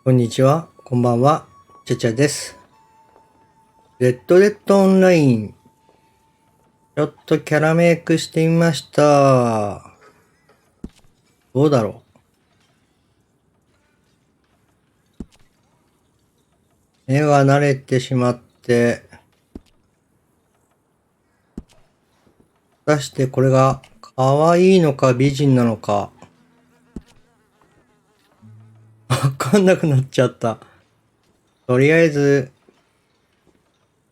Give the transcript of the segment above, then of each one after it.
こんにちは、こんばんは、ちゃちゃです。レッドデッドオンライン、ちょっとキャラメイクしてみました。どうだろう。目が慣れてしまって、果たしてこれが可愛いのか美人なのか、わかんなくなっちゃった。とりあえず、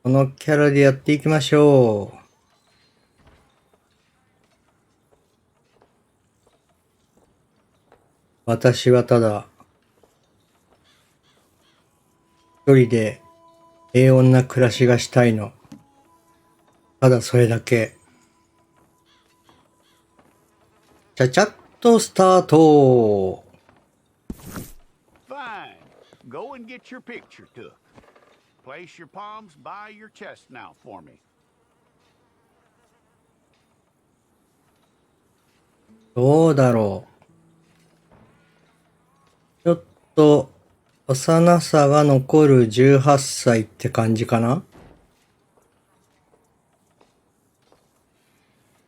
このキャラでやっていきましょう。私はただ、一人で平穏な暮らしがしたいの。ただそれだけ。ちゃちゃっとスタート。Fine. Go and get your picture took. Place your palms by your chest now for me. どうだろう。ちょっと、幼さが残る18歳って感じかな。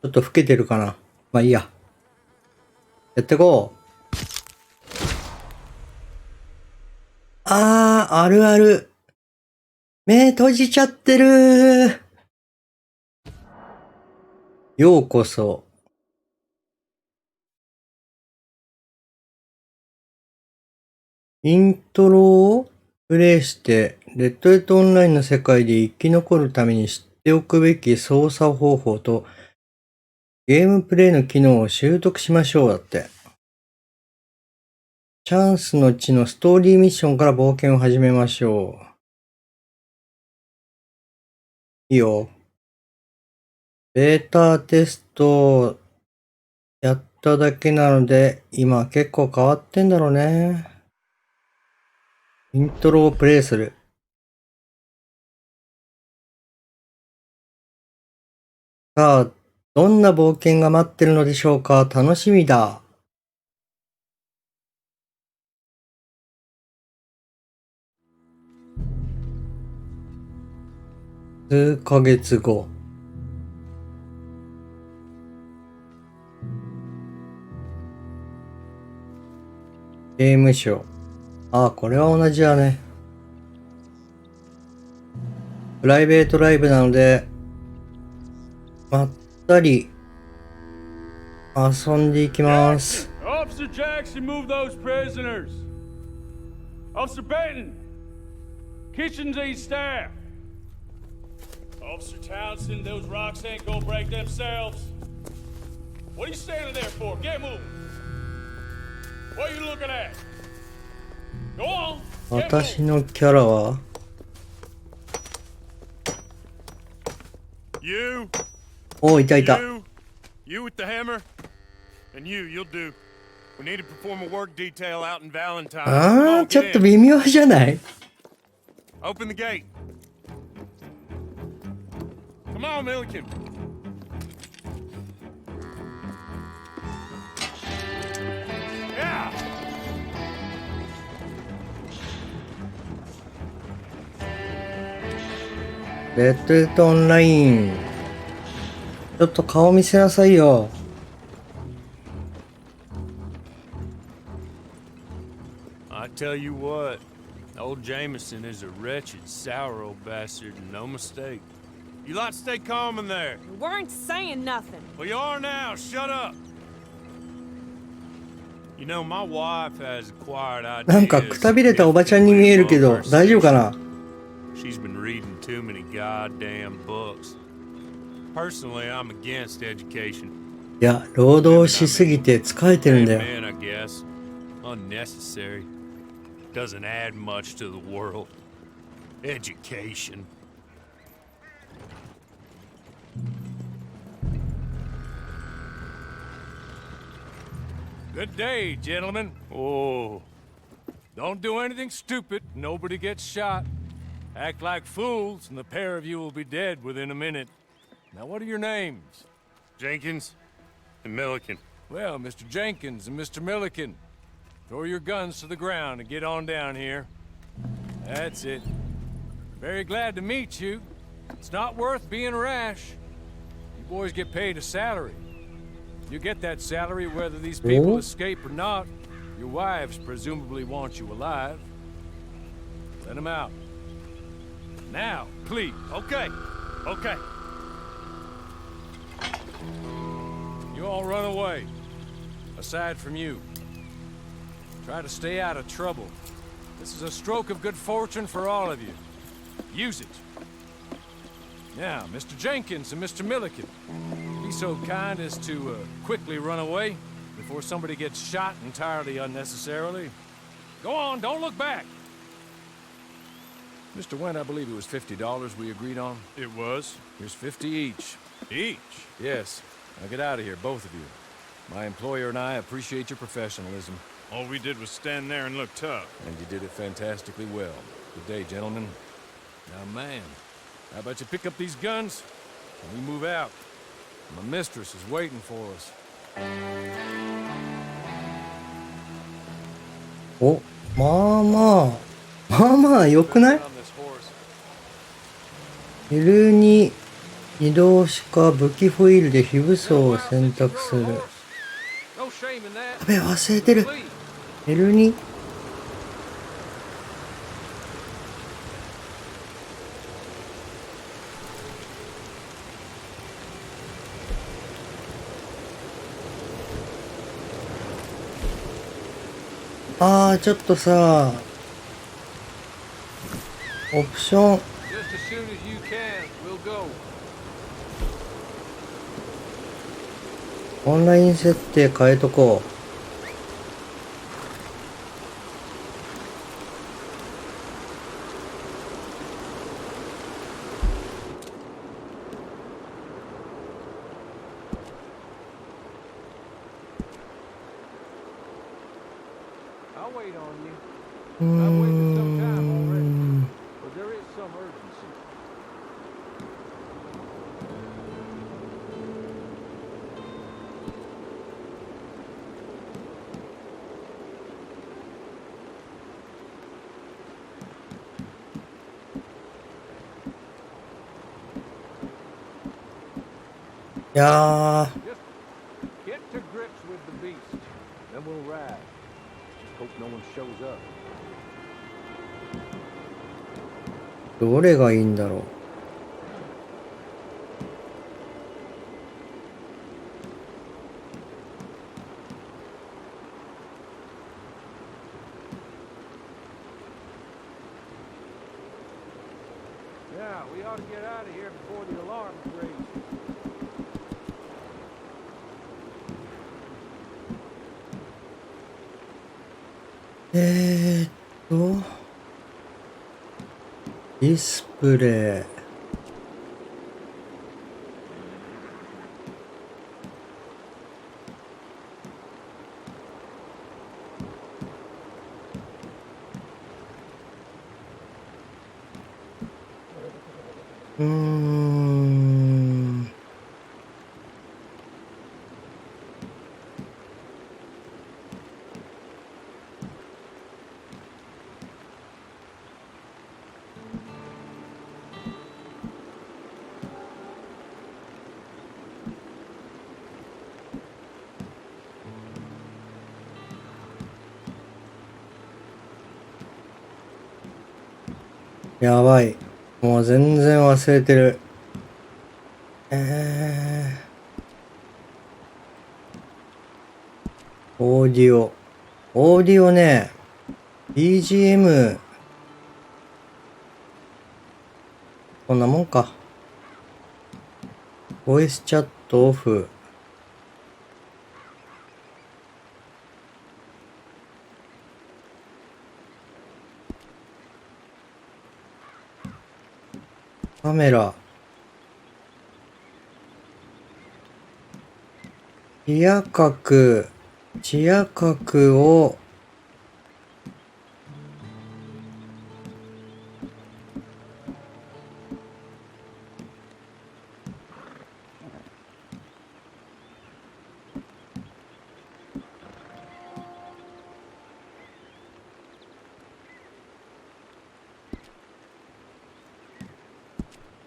ちょっと老けてるかな。まあいいや。やってこう。あるある。目閉じちゃってる。ようこそ。イントロをプレイして、レッドデッドオンラインの世界で生き残るために知っておくべき操作方法と、ゲームプレイの機能を習得しましょうだって。チャンスの地のストーリーミッションから冒険を始めましょう。いいよ。ベータテストやっただけなので、今結構変わってんだろうね。イントロをプレイする。さあ、どんな冒険が待ってるのでしょうか。楽しみだ。数ヶ月後。ゲームショー。これは同じだね。プライベートライブなので、まったり遊んでいきます。Officer Jackson, move those prisoners. Officer Benton, kitchens these staff. Officer Townsend, those rocks ain't gonna break themselves. What are you standing there for? Get moving. What are you looking at? Go on. 私のキャラはYou. お、いたいた。You with the hammer. And you'll do. We need to perform a work detail out in Valentine. ちょっと微妙じゃない？ Open the gate. Come on, Milliken. Yeah. レッドデッドオンライン。ちょっと顔見せなさいよ。I tell you what, old Jameson is a wretched, sour old bastard, and no mistake. You lot stay calm in there. We weren't saying nothing. Well, you are now. Shut up. You know, my wife has acquired ideas. なんかくたびれたおばちゃんに見えるけど、大丈夫かな？ She's been reading too many goddamn books. Personally, I'm against education. いや、労働しすぎて疲れてるんだよ。 Amen, I guess. Unnecessary. Doesn't add much to the world. Education. Good day, gentlemen. Oh. Don't do anything stupid. Nobody gets shot. Act like fools, and the pair of you will be dead within a minute. Now, what are your names? Jenkins and Milliken. Well, Mr. Jenkins and Mr. Milliken. Throw your guns to the ground and get on down here. That's it. Very glad to meet you. It's not worth being rash. You boys get paid a salary. You get that salary whether these people Oh. escape or not. Your wives presumably want you alive. Let them out. Now, please. Okay. Okay. You all run away. Aside from you. Try to stay out of trouble. This is a stroke of good fortune for all of you. Use it. Now, Mr. Jenkins and Mr. Milliken, be so kind as to quickly run away before somebody gets shot entirely unnecessarily. Go on, don't look back. Mr. Wendt, I believe it was $50 we agreed on. It was. Here's 50 each. Each? Yes. Now get out of here, both of you. My employer and I appreciate your professionalism. All we did was stand there and look tough. And you did it fantastically well. Good day, gentlemen. Now, man, how about you pick up these guns and we move out? My mistress is waiting for us. お、まあまあ。まあまあ、良くない？ On this horse. L2 移動しか武器ホイールで非武装を選択する。 No shame in that. やべ、忘れてる。 Please. L2? ちょっとさ、オプション、 Just as soon as you can, we'll go. オンライン設定変えとこう。I'll wait on you. うーん。 But there is some urgency. いやー、 Just get to grips with the beast. Then we'll ride. Just hope no one shows up. どれがいいんだろう。Yeah, we ought to get out of here before the alarm's raised. ディスプレイ。うーん。やばい。もう全然忘れてる。オーディオ。オーディオね。BGM。こんなもんか。ボイスチャットオフ。カメラ。視野角。視野角を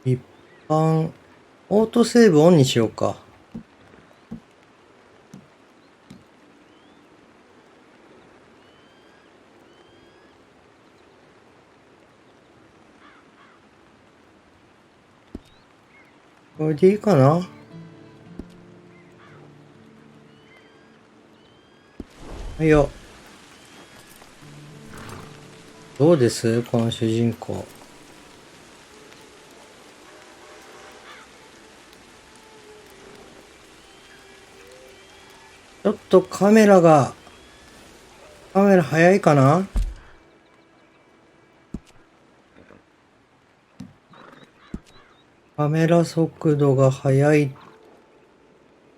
一般、オートセーブオンにしようか。これでいいかな。はいよ。どうですこの主人公。ちょっとカメラ早いかな。カメラ速度が速い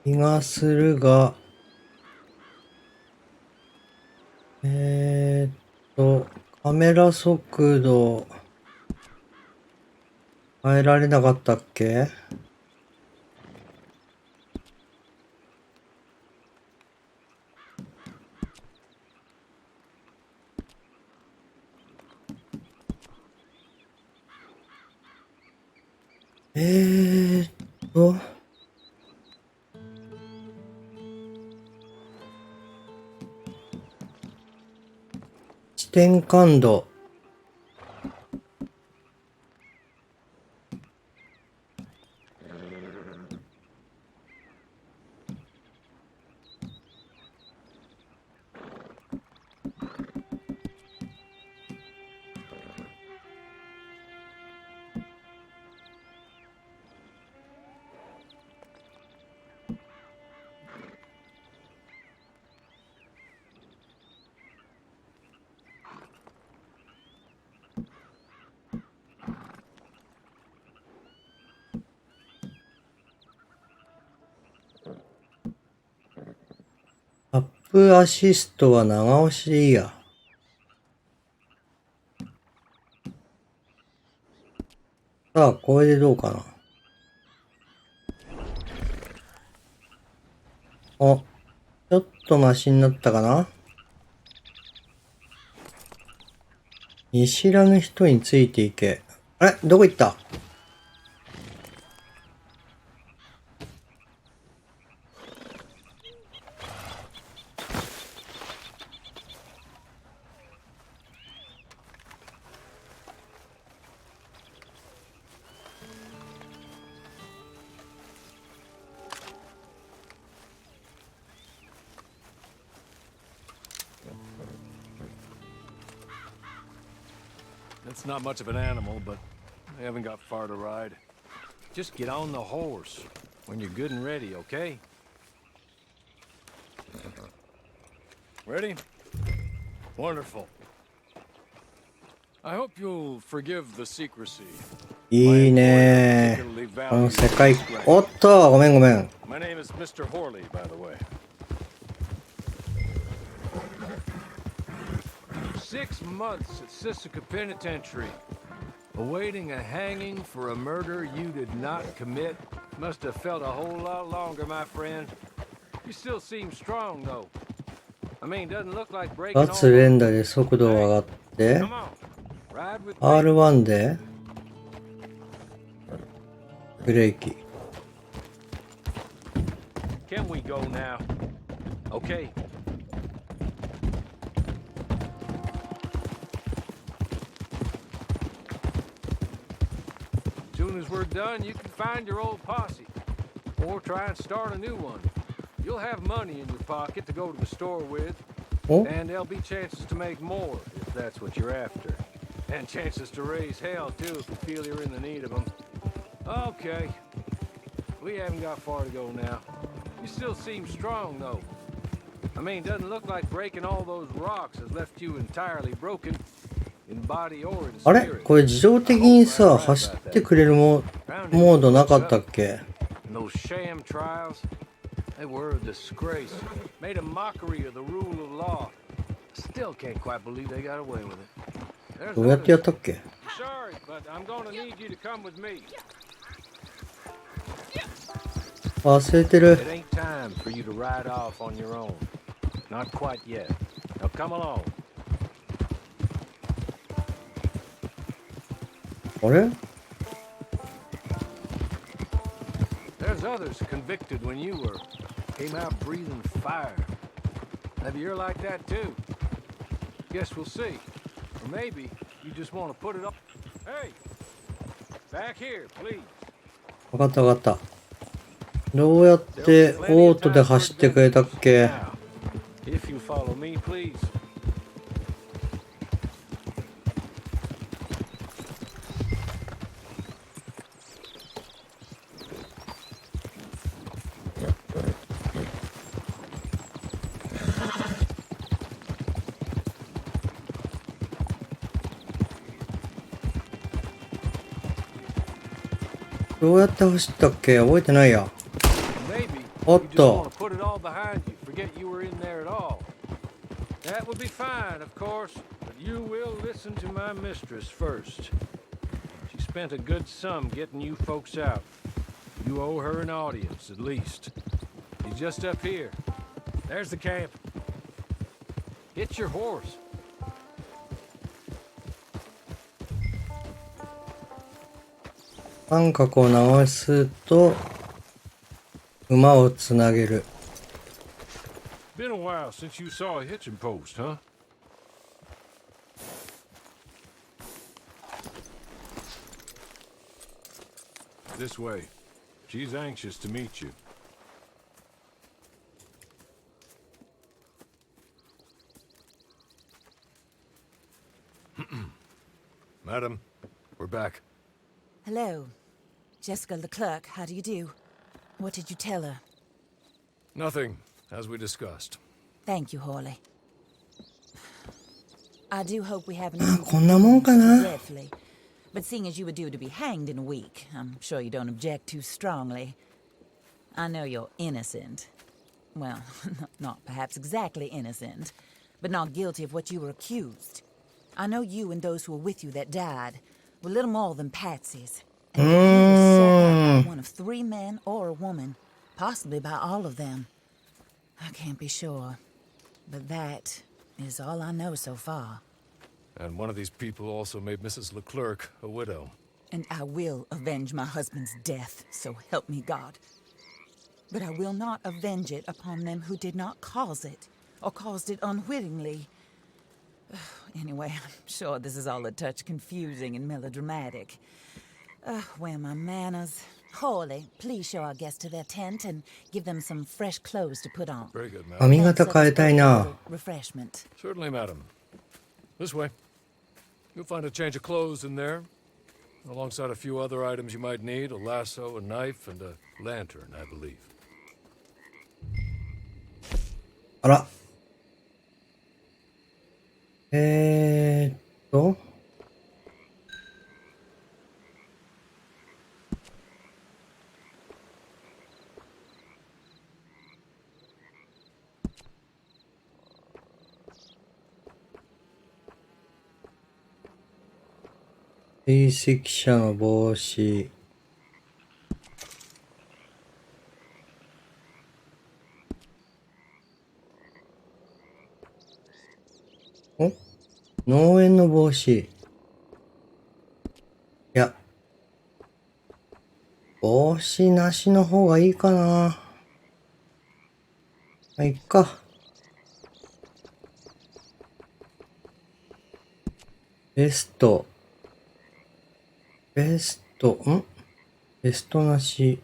気がするが、カメラ速度変えられなかったっけ。えーっと、視点感度。アップアシストは長押しでいいや。さあ、これでどうかな。あ、ちょっとマシになったかな。見知らぬ人についていけ。あれどこ行った。It's not much of an animal, but they haven't got far to ride. Just get on the horse when you're good and ready, okay? Ready? Wonderful. I hope you'll forgive the secrecy. いいねー。この世界。おっと、ごめんごめん。My name is Mr. Horley, by the way. 6 months at Sisika Penitentiary, awaiting a hanging for a murder you did not commit. Must have felt a whole lot longer, my friend. You still seem strong, though. I mean, doesn't look like breaking all 脱連打で速度が上がって、Come on, ride with me. R1 でブレーキ。Can we go now? Okay. Soon as we're done, you can find your old posse, or try and start a new one. You'll have money in your pocket to go to the store with, お and there'll be chances to make more if that's what you're after, and chances to raise hell too if you feel you're in the need of them. Okay, we haven't got far to go now. You still seem strong though. I mean, doesn't look like breaking all those rocks has left you entirely broken. In body or in あれ spirit. これ自動的にさ、走ってくれるモードなかったっけ。 And those sham trials, they were a disgrace. Made a mockery of the rule of law. Still can't quite believe they got away with it. There's どうやってや others. ったっけ。 Sorry, but I'm gonna need you to come with me. 忘れてる。 It ain't time for you to ride off on your own. Not quite yet. Now come along. あれ There's others convicted when you were. Came out breathing fire. Maybe you're like that too. Guess we'll see. Or maybe you just want to put it up. Hey! Back here, please. わかったわかった。どうやってオートで走ってくれたっけ？ If you follow me, please. どうやって走ったっけ？覚えてないや。 Maybeおっ you just と want to put it all behind you. Forget you were in there at all. That would be fine, of course, but you will listen to my mistress first. She spent a good sum getting you folks out. You owe her an audience, at least. She's just up here. There's the camp. Get your horse. 三角を直すと馬をつなげる。 Been a while since you saw a hitching post, huh? This way. She's anxious to meet you. Madam, we're back. Hello. Jessica Leclerc, how do you do? What did you tell her? Nothing, as we discussed. Thank you, Hawley. I do hope we haven't こんなもんかな。 dreadfully. But seeing as you were due to be hanged in a week, I'm sure you don't object too strongly. I know you're innocent. Well, not perhaps exactly innocent, but not guilty of what you were accused. I know you and those who were with you that died were little more than patsies. And you were set up by one of 3 men or a woman, possibly by all of them. I can't be sure, but that is all I know so far. And one of these people also made Mrs. Leclerc a widow. And I will avenge my husband's death, so help me God. But I will not avenge it upon them who did not cause it, or caused it unwittingly. Anyway, I'm sure this is all a touch confusing and melodramatic. Where are my manners? Hawley, please show our guests to their tent and give them some fresh clothes to put on. Very good, madam. 髪型変えたいな。 Refreshment. Certainly, madam. This way. You'll find a change of clothes in there, alongside a few other items you might need, a lasso, a knife, and a lantern, I believe. あら。ーっと。追跡者の帽子。お？農園の帽子。いや。帽子なしの方がいいかな。まあ、いっか。ベスト。ベストなし。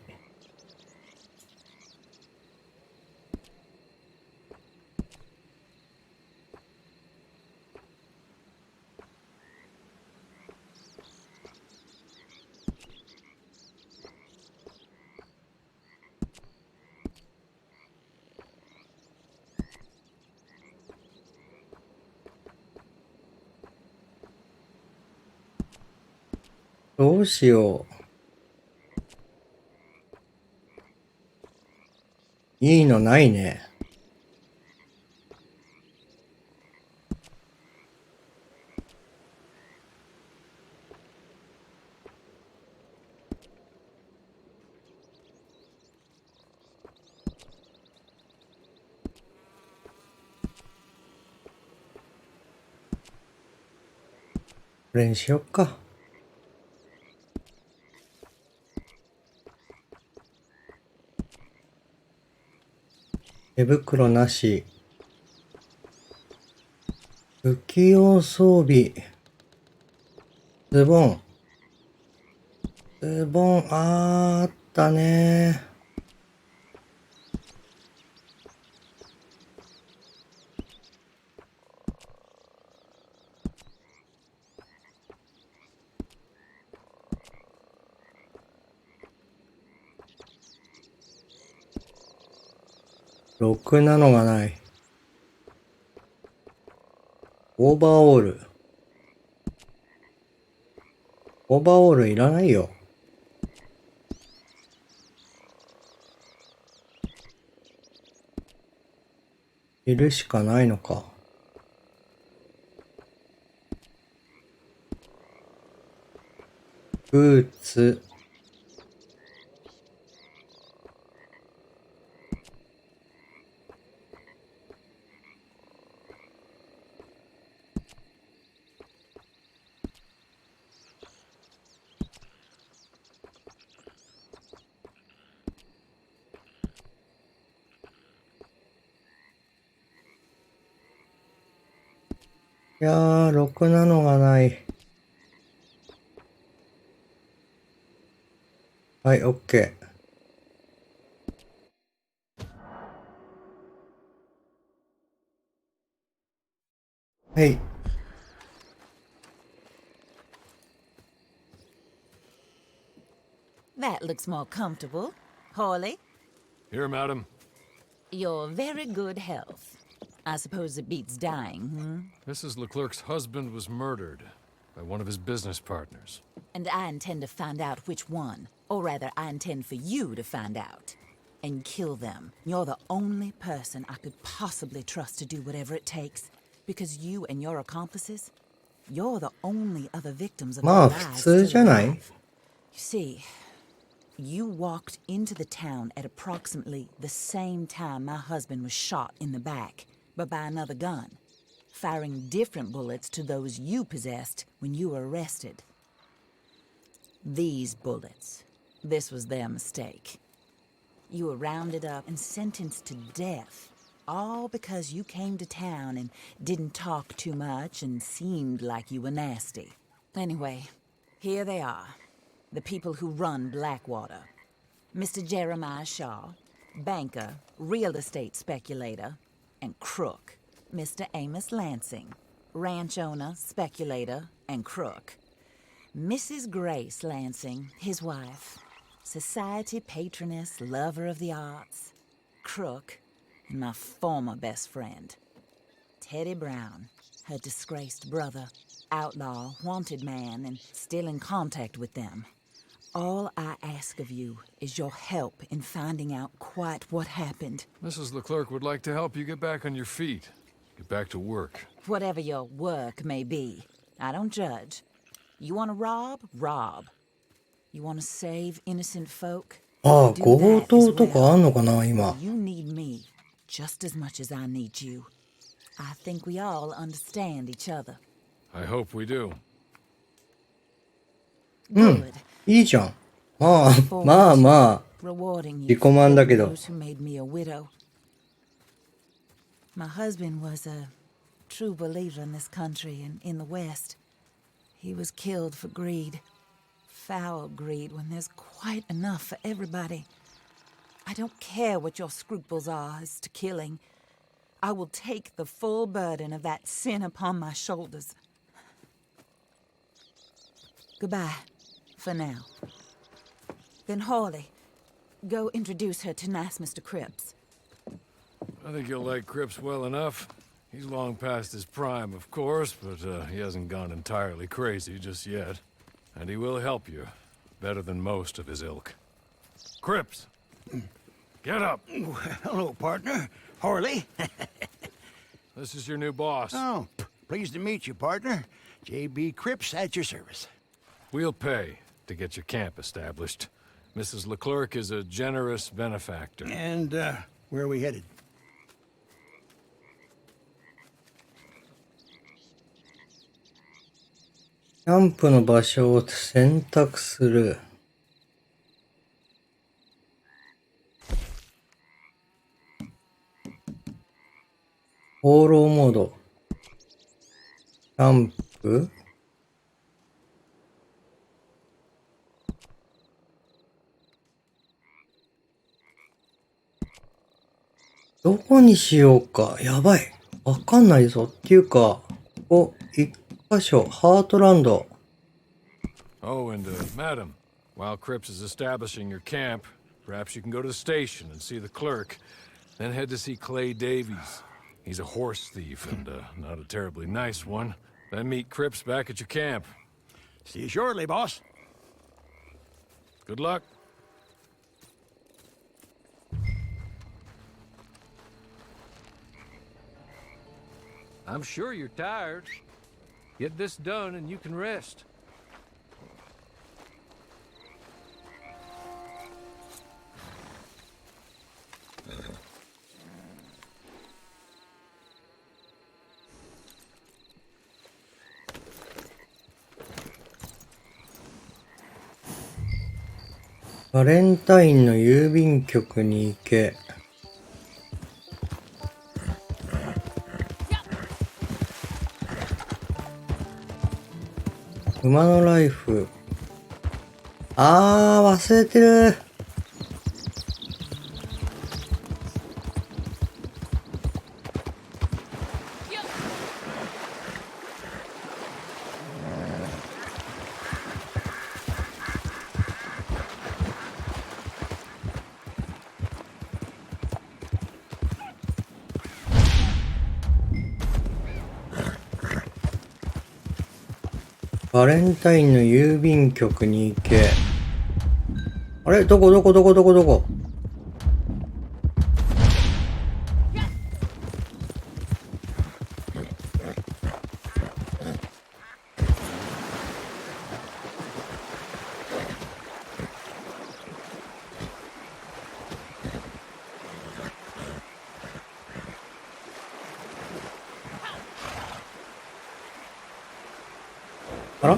どうしよう。いいのないね。これにしよっか。手袋なし。不器用装備。ズボン。ズボン、あったね。ろくなのがない。オーバーオール。オーバーオールいらないよ。いるしかないのか。ブーツ。いやー、ろくなのがない。はい、オッケー。はい。That looks more comfortable. Hawley, Here, madam. you're very good health. I suppose it beats dying, Mrs. Leclerc's husband was murdered by one of his business partners. And I intend to find out which one. Or rather, I intend for you to find out. And kill them. You're the only person I could possibly trust to do whatever it takes. Because you and your accomplices, you're the only other victims of Ma, their lives 普通じゃない? still alive. You see, you walked into the town at approximately the same time my husband was shot in the back, but by another gun, firing different bullets to those you possessed when you were arrested. These bullets, this was their mistake. You were rounded up and sentenced to death, all because you came to town and didn't talk too much and seemed like you were nasty. Anyway, here they are, the people who run Blackwater. Mr. Jeremiah Shaw, banker, real estate speculator, and crook. Mr. Amos Lansing, ranch owner, speculator, and crook. Mrs. Grace Lansing, his wife, society patroness, lover of the arts, crook, and my former best friend. Teddy Brown, her disgraced brother, outlaw, wanted man, and still in contact with them. All I ask of you is your help in finding out quite what happened. Mrs. Leclerc would like to help you get back on your feet. Get back to work. Whatever your work may be, I don't judge. You want to rob? Rob. You want to save innocent folk? ああ、 Do 強 that 盗 as とか well. あんのかな、今。 You need me just as much as I need you. I think we all understand each other. I hope we do. Good. いいじゃん。まあ、 Forward まあ to まあ。 rewarding you 自己 for 満だ killing けど。 those who made me a widow. My husband was a true believer in this country and in the West. He was killed for greed. Foul greed when there's quite enough for everybody. I don't care what your scruples are as to killing. I will take the full burden of that sin upon my shoulders. Goodbye, for now. Then Hawley, go introduce her to nice Mr. Cripps. I think you'll like Cripps well enough. He's long past his prime, of course, but he hasn't gone entirely crazy just yet. And he will help you, better than most of his ilk. Cripps! Get up! Hello, partner. Harley. This is your new boss. Oh, pleased to meet you, partner. J.B. Cripps at your service. We'll pay to get your camp established. Mrs. Leclerc is a generous benefactor. And, where are we headed? キャンプの場所を選択する。放浪モード。キャンプ。どこにしようか。やばい。わかんないぞ。っていうか、ここ、一箇所、ハートランド。Oh, and madam, while Cripps is establishing your camp, perhaps you can go to the station and see the clerk, then head to see Clay Davies. He's a horse thief and not a terribly nice one. Then meet Cripps back at your camp. See you shortly, boss. Good luck. I'm sure you're tired. Get this done and you can rest.「バレンタインの郵便局に行け」。馬のライフ。忘れてる。バレンタインの郵便局に行け。あれ、どこあら、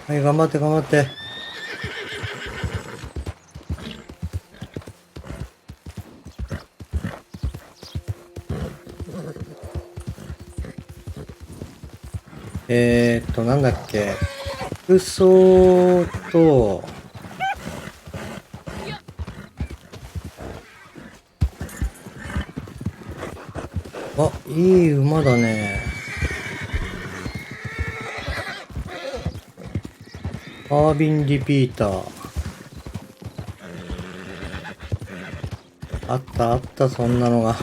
はい、頑張って。なんだっけ。服装と、いい馬だね。カービンリピーター。あった、そんなのが。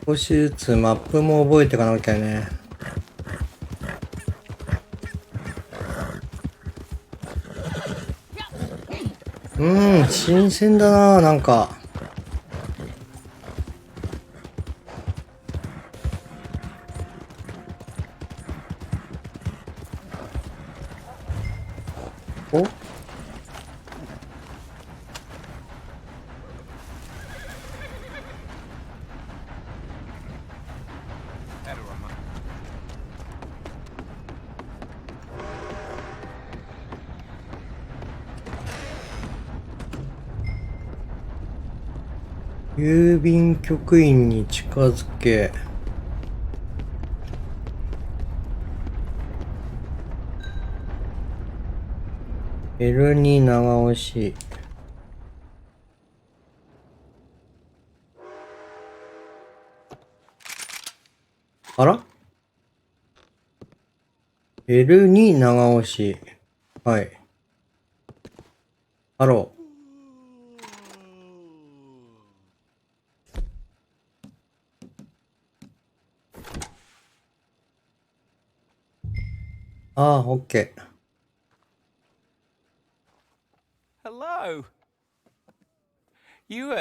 少しずつマップも覚えていかなきゃね。新鮮だな、なんか。お？郵便局員に近づけ。L に長押し。あら？ L に長押し。はい。ハロー。オッケー。Oh. You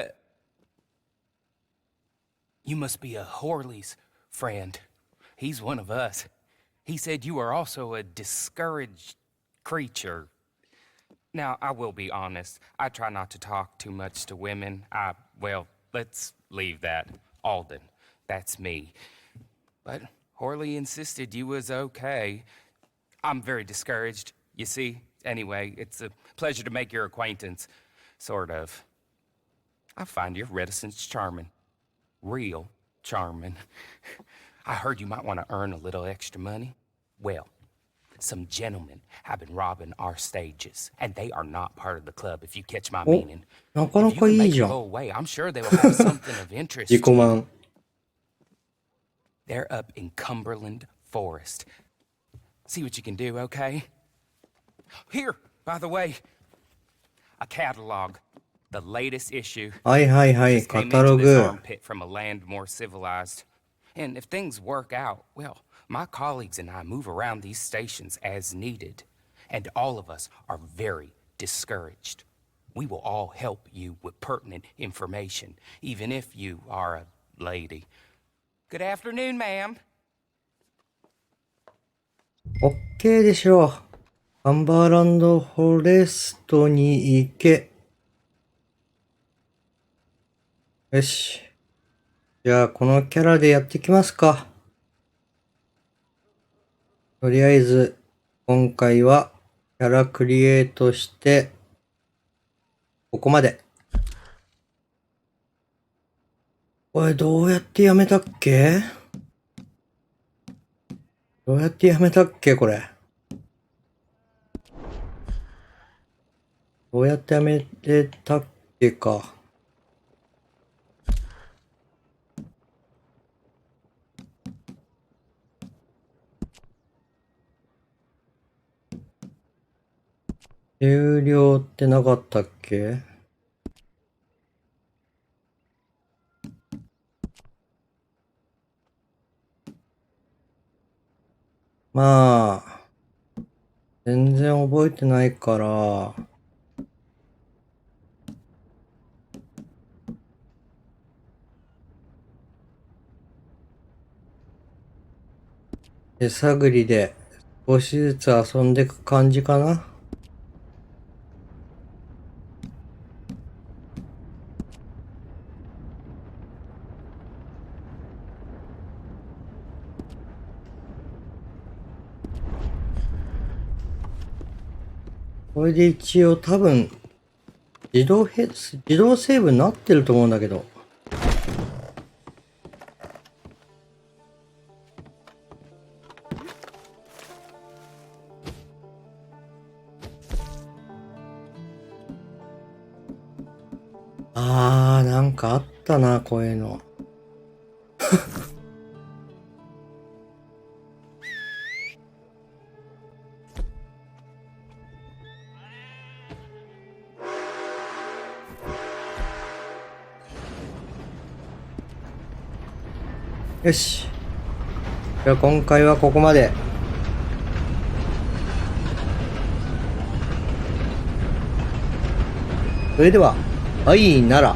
must be a Horley's friend. He's one of us. He said you are also a discouraged creature. Now, I will be honest. I try not to talk too much to women. Well, let's leave that. Alden, that's me. But Horley insisted you was okay. I'm very discouraged, you see. Anyway, it's a pleasure to make your acquaintance. Sort of. I find your reticence charming. Real charming. I heard you might want to earn a little extra money. Well, some gentlemen have been robbing our stages, and they are not part of the club, if you catch my meaning. なかな If you か can いい make じ it ゃ go ん。 away, I'm sure they will have something of interest 自 to 己 you. 満。They're up in Cumberland Forest. See what you can do, okay? Here, by the way, a catalog. The latest issue. はいはいはい、 Just カ came タロ into this グ。 armpit from a land more civilized. And if things work out, well, my colleagues and I move around these stations as needed. And all of us are very discouraged. We will all help you with pertinent information, even if you are a lady. Good afternoon, ma'am. OK でしょう。カンバーランドフォレストに行け。よし。じゃあ、このキャラでやっていきますか。とりあえず、今回は、キャラクリエイトして、ここまで。これ、どうやってやめたっけ？どうやってやめたっけこれ。どうやってやめれたっけか。終了ってなかったっけ？まあ、全然覚えてないから、手探りで少しずつ遊んでいく感じかな。これで一応多分自動セーブになってると思うんだけど。なんかあったな、こういうの。よし。じゃあ今回はここまで。それでは、はいなら。